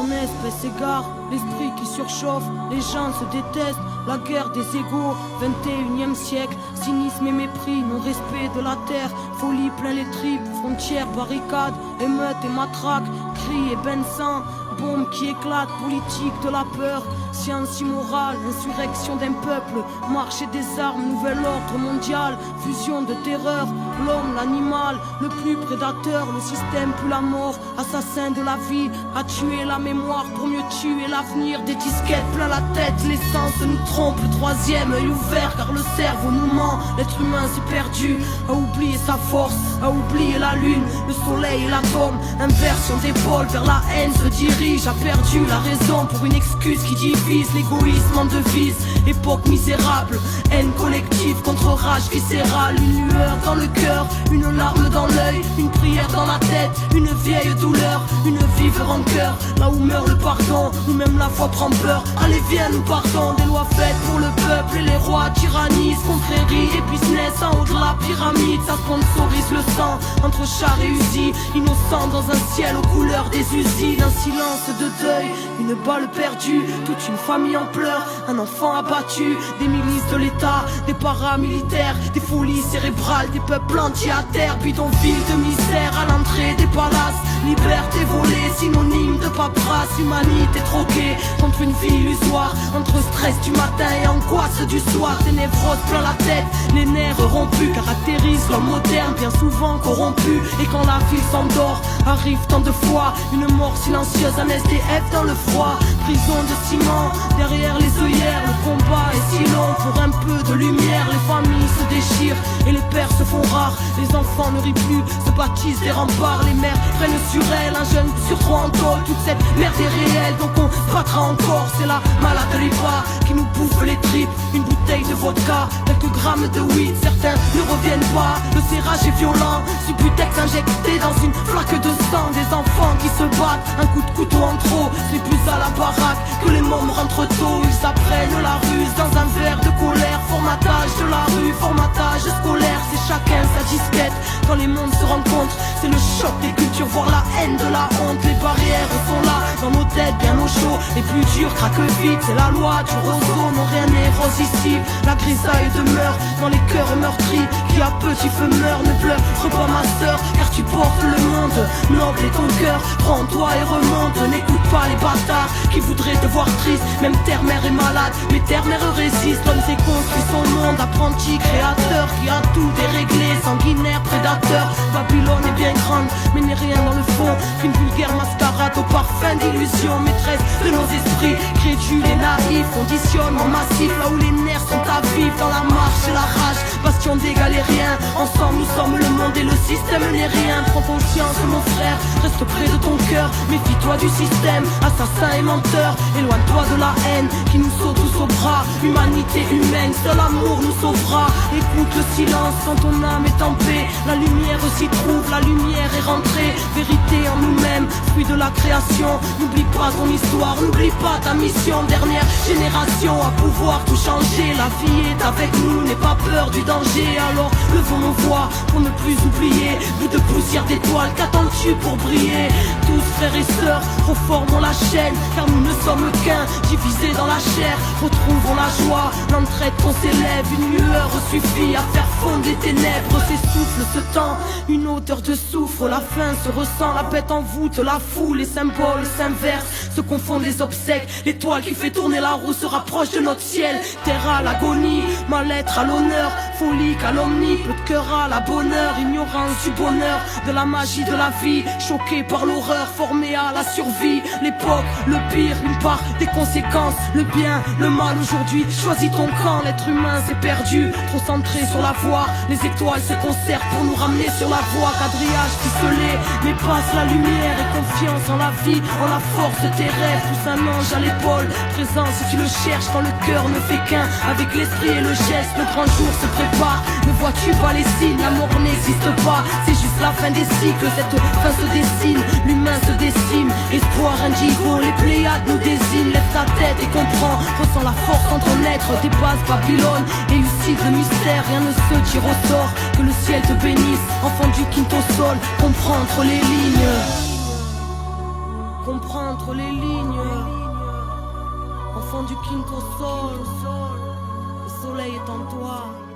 mon espèce égare, l'esprit qui surchauffe, les gens se détestent, la guerre des égaux, 21e siècle, cynisme et mépris, non-respect de la terre, folie plein les tripes, frontières, barricades, émeutes et matraques, cris et bains de sang, bombes qui éclatent, politique de la peur, science immorale, insurrection d'un peuple, marché des armes, nouvel ordre mondial, fusion de terreur, l'homme, l'animal, le plus prédateur, le système plus la mort, assassin de la vie, a tué la mémoire pour mieux tuer l'avenir, des disquettes plein la tête, l'essence nous trompe, le troisième œil ouvert car le cerveau nous ment, l'être humain s'est perdu, a oublié sa force, a oublié la lune, le soleil et l'atome, inversion d'épaule vers la haine se dirige, a perdu la raison pour une excuse qui divise, l'égoïsme en devise, époque misérable, haine collective contre rage viscérale, une lueur dans le cœur, une larme dans l'œil, une prière dans la tête, une vieille douleur, une vive rancœur, là où meurt le pardon, où même la foi prend peur, allez viens nous partons, des lois faites pour le peuple et les rois tyrannisent, confréries et business en haut de la pyramide, ça sponsorise le sang, entre chars et usines, innocents dans un ciel aux couleurs des usines, un silence de deuil, une balle perdue, toute une famille en pleurs, un enfant abattu, des milices de l'État, des paramilitaires, des folies cérébrales, des peuples entiers à terre, bidonville de misère à l'entrée des palaces, liberté volée, synonyme de paperasse, humanité troquée contre une vie illusoire, entre stress du matin et angoisse du soir, des névroses plein la tête, les nerfs rompus caractérisent l'homme moderne, bien souvent corrompu, et quand la ville s'endort, arrive tant de fois, une mort silencieuse, un SDF dans le froid, prison de ciment, derrière les œillères, le combat est si long, pour un peu de lumière, les familles se déchirent, et les pères se font rares, les enfants ne rient plus, se bâtissent des remparts, les mères prennent sur elles, un jeune sur trois en tôle, toute cette merde est réelle, donc on se battra encore, c'est la maladie qui nous bouffe les tripes, une bouteille de vodka, quelques grammes de weed, certains ne reviennent pas, le serrage est violent, Subutex injecté dans une flaque de sang, des enfants qui se battent, un coup de couteau en trop, c'est plus à la baraque que les mômes rentrent tôt, ils apprennent la ruse dans un verre de colère, formatage de la rue, formatage scolaire, c'est chacun sa disquette, quand les mondes se rencontrent, c'est le choc des cultures, voir la haine de la honte, les barrières sont là, dans nos têtes bien au chaud, les plus durs craquent vite, c'est la loi du roseau, non rien n'est rose ici, la grisaille demeure dans les cœurs meurtris, qui à petit feu meurt, ne pleure pas ma sœur, car tu portes le monde, noble est ton cœur, prends-toi et remonte, n'écoute pas les bâtards, qui voudraient te voir triste, même terre-mère est malade, mais terre-mère résiste, l'homme s'est construit son monde, apprenti créateur, qui a tout déréglé, sanguinaire, prédateur, Babylone est bien grande, mais n'est rien dans le fond, qu'une vulgaire mascarade au parfum d'illusion, maîtresse de nos esprits, crédules et naïfs, conditionnement massif, là où les nerfs sont à vivre, dans la marche et la rage, bastion des galériens, ensemble nous sommes le monde et le système n'est rien, prends conscience mon frère, reste près de ton cœur, méfie-toi du système, assassin et menteur, éloigne-toi de la haine, qui nous saute tous aux bras, humanité humaine, seul amour nous sauvera, écoute le silence quand ton âme est en paix, la lumière s'y trouve, la lumière est rentrée, vérité en nous-mêmes, fruit de la création, n'oublie pas ton histoire, n'oublie pas ta mission, dernière génération à pouvoir tout changer, la vie est avec nous, n'aie pas peur du danger, alors levons nos voix pour ne plus oublier, bout de poussière d'étoiles, qu'attends-tu pour briller, tous frères et sœurs, reformons la chaîne, car nous ne sommes qu'un, divisés dans la chair, retrouvons la joie, l'entraide qu'on s'élève, une lueur suffit à faire fondre les ténèbres, s'essouffle ce temps, une odeur de soufre, la faim se ressent, la bête en voûte, la foule, les symboles s'inversent, se confondent les obsèques, l'étoile qui fait tourner la roue se rapproche de notre ciel, terre à l'agonie, mal-être à l'honneur, folie, calomnie, peu de cœur à la bonheur, ignorance du bonheur, de la magie de la vie, choqué par l'horreur, formé à la survie, l'époque, le pire, une part des conséquences, le bien, le mal aujourd'hui, choisis ton camp, l'être humain s'est perdu, trop centré sur la voie, les étoiles se concertent pour nous ramener sur la voie, quadrillage ficelé, mais passe la lumière et confiance en la vie, en la force de tes rêves, pousse un ange à l'épaule, présent si tu le cherches quand le cœur ne fait qu'un, avec l'esprit et le geste, le grand jour se prépare, ne vois-tu pas les signes, l'amour n'existe pas, c'est juste la fin des cycles, cette fin se dessine, l'humain se décime, espoir indigo, les Pléiades nous désignent, lève ta tête et comprends, ressens la force en ton être, dépasse Babylone, élucide le mystère, rien ne se tire au sort, que le ciel te bénisse, enfant du quinto sol, comprends entre les lignes. comprendre les lignes. Enfant du quinto sol, le soleil est en toi.